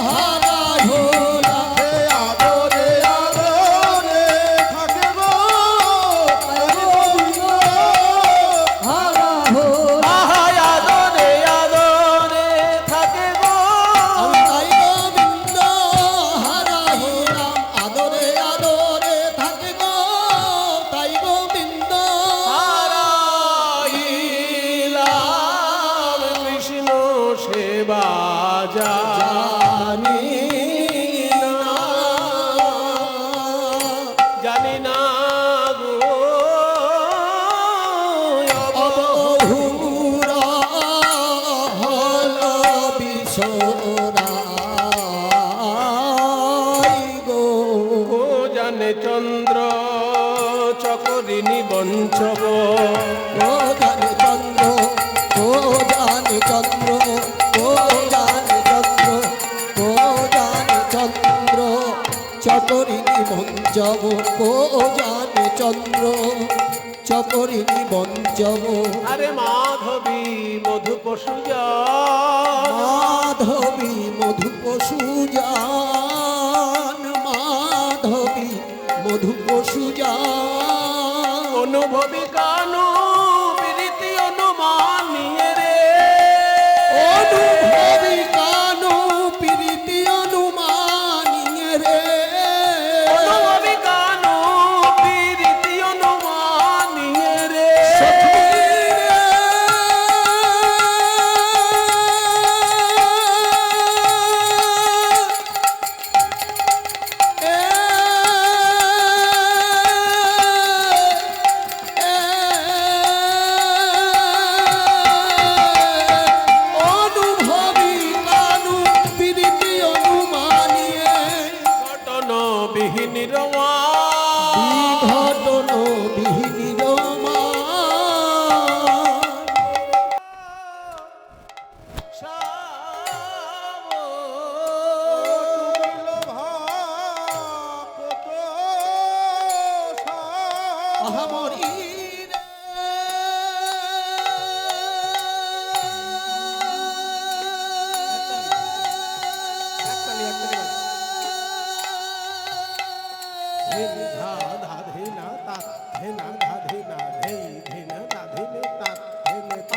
হারাইলাম। আদরে আদরে থাকে গো হারাইলাম। আহা আদরে আদরে থাকে গো আমি তাই গোবিন্দ হারাইলাম। আদরে আদরে থাকে গো তাই গোবিন্দ হারাইলাম কৃষ্ণ সেবা জানি জানি না গো অবহুরা হলো বিছরাই গো ও জানে চন্দ্র চকরিনী বঞ্চব ও জানে চন্দ্র ও জানে চন্দ্র ও জানে চন্দ্র ও জানে চন্দ্র চকরিনী বঞ্চব ও জানে চন্দ্র চকরিনী বঞ্চব আরে মাধবী মধু পশু মাধবী মধুপ সুজান মাধবী মধুপ সুজান অনুভবী কানু প্রীতি অনুমানিয়ে রে অনুভবী কানু প্রীতি অনুমানিয়ে রে অনুভবী কানু প্রীতি অনুমানিয়ে রে সখী রে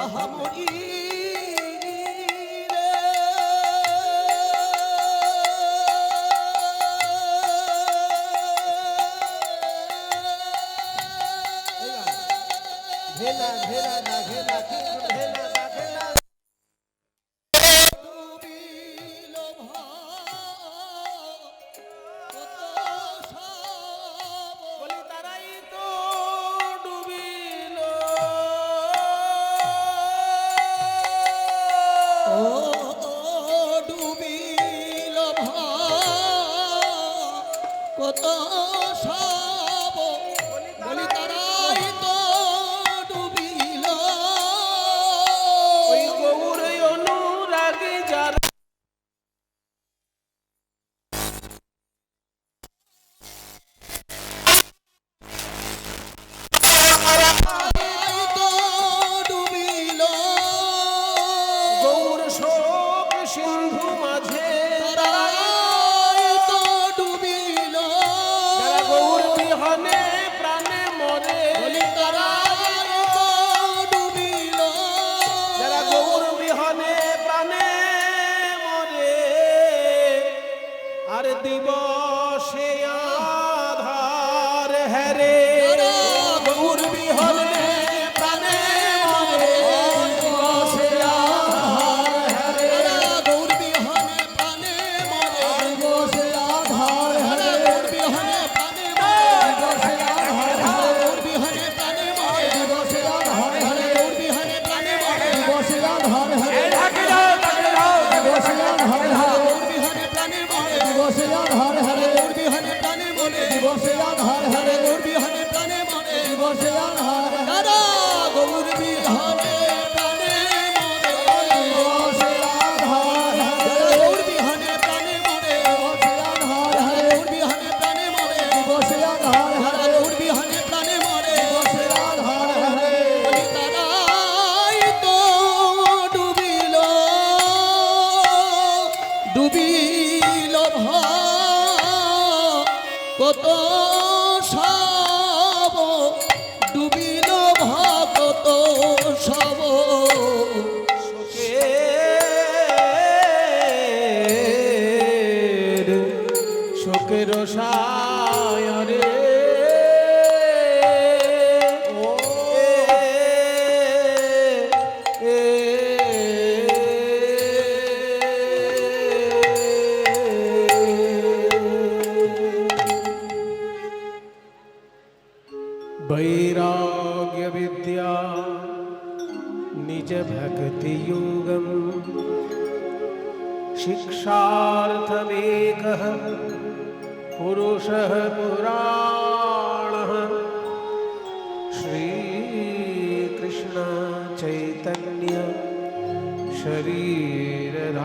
আহামরি ঘেনা ঘেনা না ঘেনা কিন্তু ঘেনা না ঘেনা। ডুবিল বলি তারাই তো ডুবিল। ও ডুবিল কত সব বলি তারাই তো ডুবিল ওই গৌর অনুরাগী যারা তারাই তো ডুবিল গৌর শোক সিন্ধু মাঝে তারাই তো ডুবিল যারা গৌর বিহনে প্রাণে মরে, বলি তারাই তো ডুবিল যারা গৌর বিহনে প্রাণে মরে, আর দিবসে আধার হেরে গৌর বিহনে প্রাণে মরে, দিবসে আধার হেরে গৌর বিহনে প্রাণে মরে বসে আধার হারে গৌর বিহনে প্রাণে মরে গৌর বিহনে প্রাণে মরে বসে আধার হারে গৌর বিহনে প্রাণে মরে বসে আধার হারে ঢাকে দাও, ঢাকে দাও। বসে আধার হারে গৌর বিহনে প্রাণে মরে বসে আধার হারে গৌর বিহনে প্রাণে মরে বসে আধার হারে গৌর বিহনে প্রাণে মরে বসে আধার হারে দাদা গৌর বিহনে প্রাণে মরে বসে আধার হারে গৌর বিহনে প্রাণে মরে বসে আধার হারে গৌর বিহনে প্রাণে মরে বসে আধার হারে গৌর বিহনে প্রাণে মরে বসে আধার হারে বলি তারাই তো ডুবিল ডুবিল কত সব ডুবিল কত সব শোকের সায়রে ও वैराग्य विद्या निज भक्ति योगम शिक्षार्थमेकः पुरुषः पुराणः श्रीकृष्ण चैतन्य शरीरधारी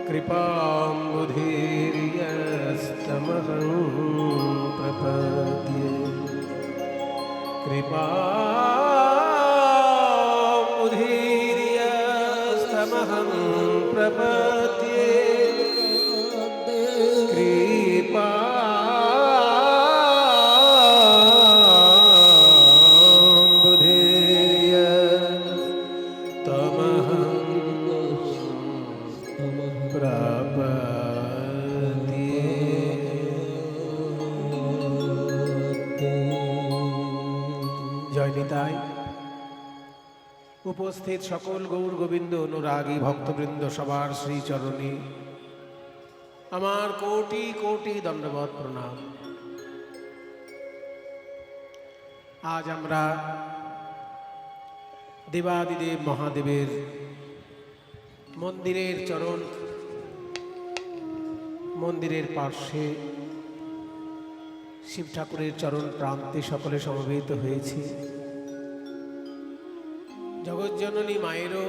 कृपाम्बुधीर्यस्तमहं प्रपद्ये कृपाम्बुधीर्यस्तमहं प्रपद्ये জয় নিতাই। উপস্থিত সকল গৌর গোবিন্দ অনুরাগী ভক্তবৃন্দ সবার শ্রীচরণে আমার কোটি কোটি দণ্ডবৎ প্রণাম। আজ আমরা দেবাদিদেব মহাদেবের মন্দিরের চরণ মন্দিরের পার্শ্বে শিব ঠাকুরের চরণ প্রান্তে সকলে সমবেত হয়েছি। জগজ্জননী মায়েরও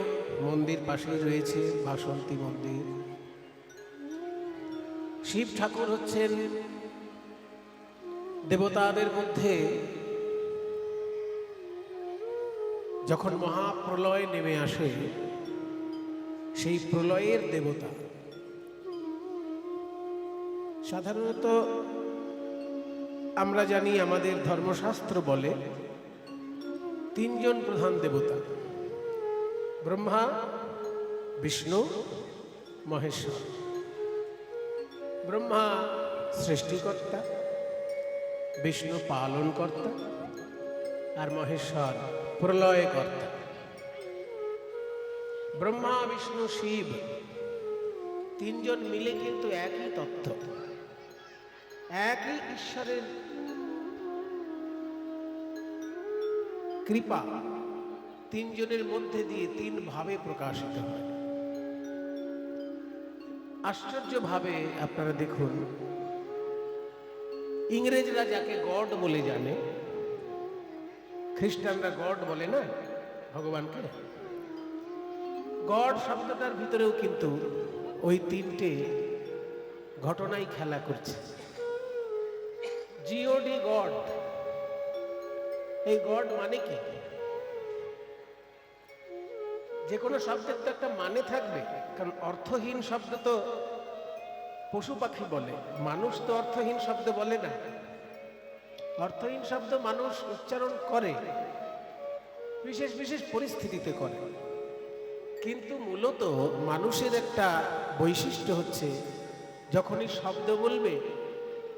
মন্দির পাশেই রয়েছে বাসন্তী মন্দির। শিব ঠাকুর হচ্ছেন দেবতাদের মধ্যে যখন মহাপ্রলয় নেমে আসে সেই প্রলয়ের দেবতা। সাধারণত আমরা জানি আমাদের ধর্মশাস্ত্র বলে তিনজন প্রধান দেবতা, ব্রহ্মা, বিষ্ণু, মহেশ্বর। ব্রহ্মা সৃষ্টিকর্তা, বিষ্ণু পালনকর্তা, আর মহেশ্বর প্রলয়কর্তা। ব্রহ্মা, বিষ্ণু, শিব তিনজন মিলে কিন্তু একই তত্ত্ব, একই ঈশ্বরের কৃপা তিনজনের মধ্যে দিয়ে তিন ভাবে প্রকাশিত হয়। আশ্চর্যভাবে আপনারা দেখুন, ইংরেজরা যাকে গড বলে জানে, খ্রিস্টানরা গড বলে না ভগবানকে। গড শব্দটার ভিতরেও কিন্তু ওই তিনটে ঘটনাই খেলা করছে। জিওডি গড, এই গড মানে কি? যে কোনো শব্দের তো একটা মানে থাকবে, কারণ অর্থহীন শব্দ তো পশু পাখি বলে, মানুষ তো অর্থহীন শব্দ বলে না। অর্থহীন শব্দ মানুষ উচ্চারণ করে, বিশেষ বিশেষ পরিস্থিতিতে করে, কিন্তু মূলত মানুষের একটা বৈশিষ্ট্য হচ্ছে যখনই শব্দ বলবে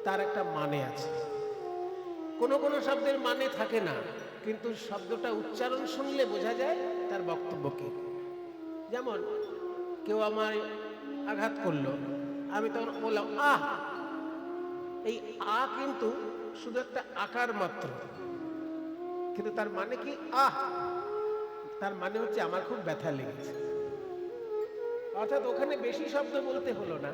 তার একটা মানে আছে। কোনো কোনো শব্দের মানে থাকে না, কিন্তু শব্দটা উচ্চারণ শুনলে বোঝা যায় তার বক্তব্য কি। যেমন কেউ আমায় আঘাত করলো, আমি তখন বললাম আহ। এই আ কিন্তু শুধু একটা আকার মাত্র, কিন্তু তার মানে কি আহ, তার মানে হচ্ছে আমার খুব ব্যথা লেগেছে। অর্থাৎ ওখানে বেশি শব্দ বলতে হলো না,